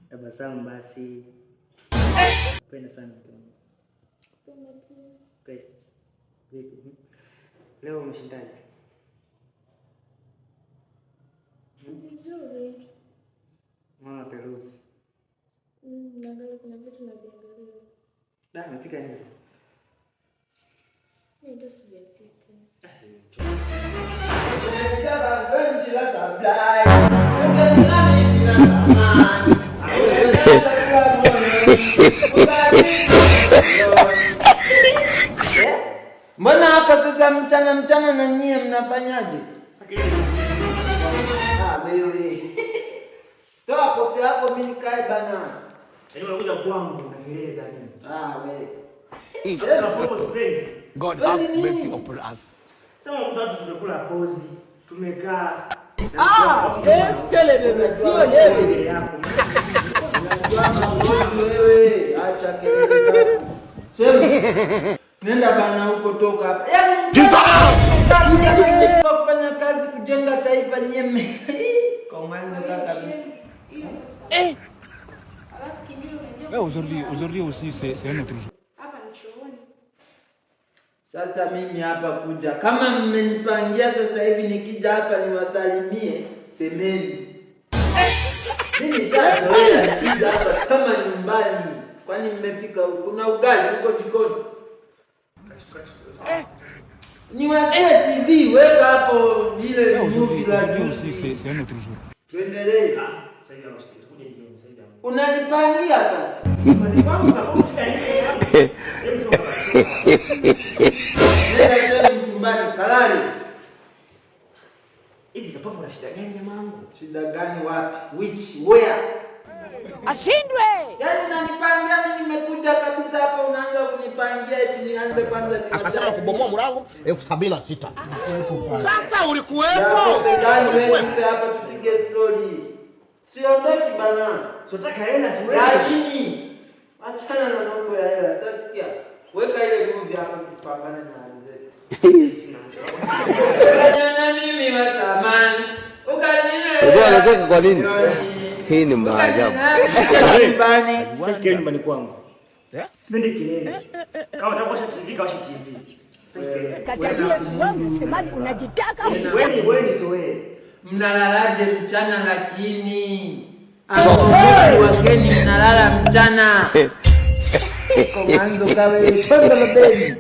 Tabasamu basi. Penda sana mtu. Penda. Vipi? Leo umeshindaje? Vizuri. Mama Perusi. Naangalia kuna vitu naviangalia. Da, umepika nini? Ndio sijapika. Mbona hapa sasa mchana na nyie mnafanyaje? Wewe. Toa kofi yako mimi nikae bana. Yaani unakuja kwangu na kelele za nini? Wewe. God have mercy upon us. Sasa mtu tumekula pozi, tumekaa. Kelele sio yeye. Wewe acha kelele zako. Sema. Nenda bana huko toka hapa. Yaani kufanya kazi kujenga taifa nyeme. Kwa mwanzo kaka mimi. Aujourd'hui aussi c'est un autre jour. Hapa ni chooni. Sasa mimi hapa kuja kama mmenipangia sasa hivi nikija hapa niwasalimie semeni. Mimi sasa wewe nikija hapa kama nyumbani. Kwani mmepika kuna ugali huko jikoni? Niwazie TV weka hapo ile movie la juzi. C'est un autre jour. Tuendelee. Sasa hivi unasikia kuja jioni sasa hivi. Unanipangia sasa. Nenda tena mchumbani kalali. Hivi hapo kuna shida gani jamangu? Shida gani wapi? Which where? Ashindwe. Yaani unanipangia mimi nimekuja kabisa hapa unaanza kunipangia eti nianze kwanza ni. Akasema kubomoa mlango 76,000. Sasa ulikuwepo? Wewe hapa tupige story. Siondoki bana. Sotaka hela siwewe. Ya nini? Achana na mambo ya hela. Sasa sikia. Weka ile movie hapa tupambane na wenzetu. Unajua mimi wa zamani. Unajua anacheka kwa nini? Hii ni maajabu. Nyumbani. Sitaki kelele nyumbani kwangu. Sipendi kelele. Kama unataka TV kawasha TV. Katajia wangu msemaji unajitaka. Wewe sio wewe. Mnalalaje mchana lakini? Wageni mnalala mchana. Kwa mwanzo kawe tondo la baby.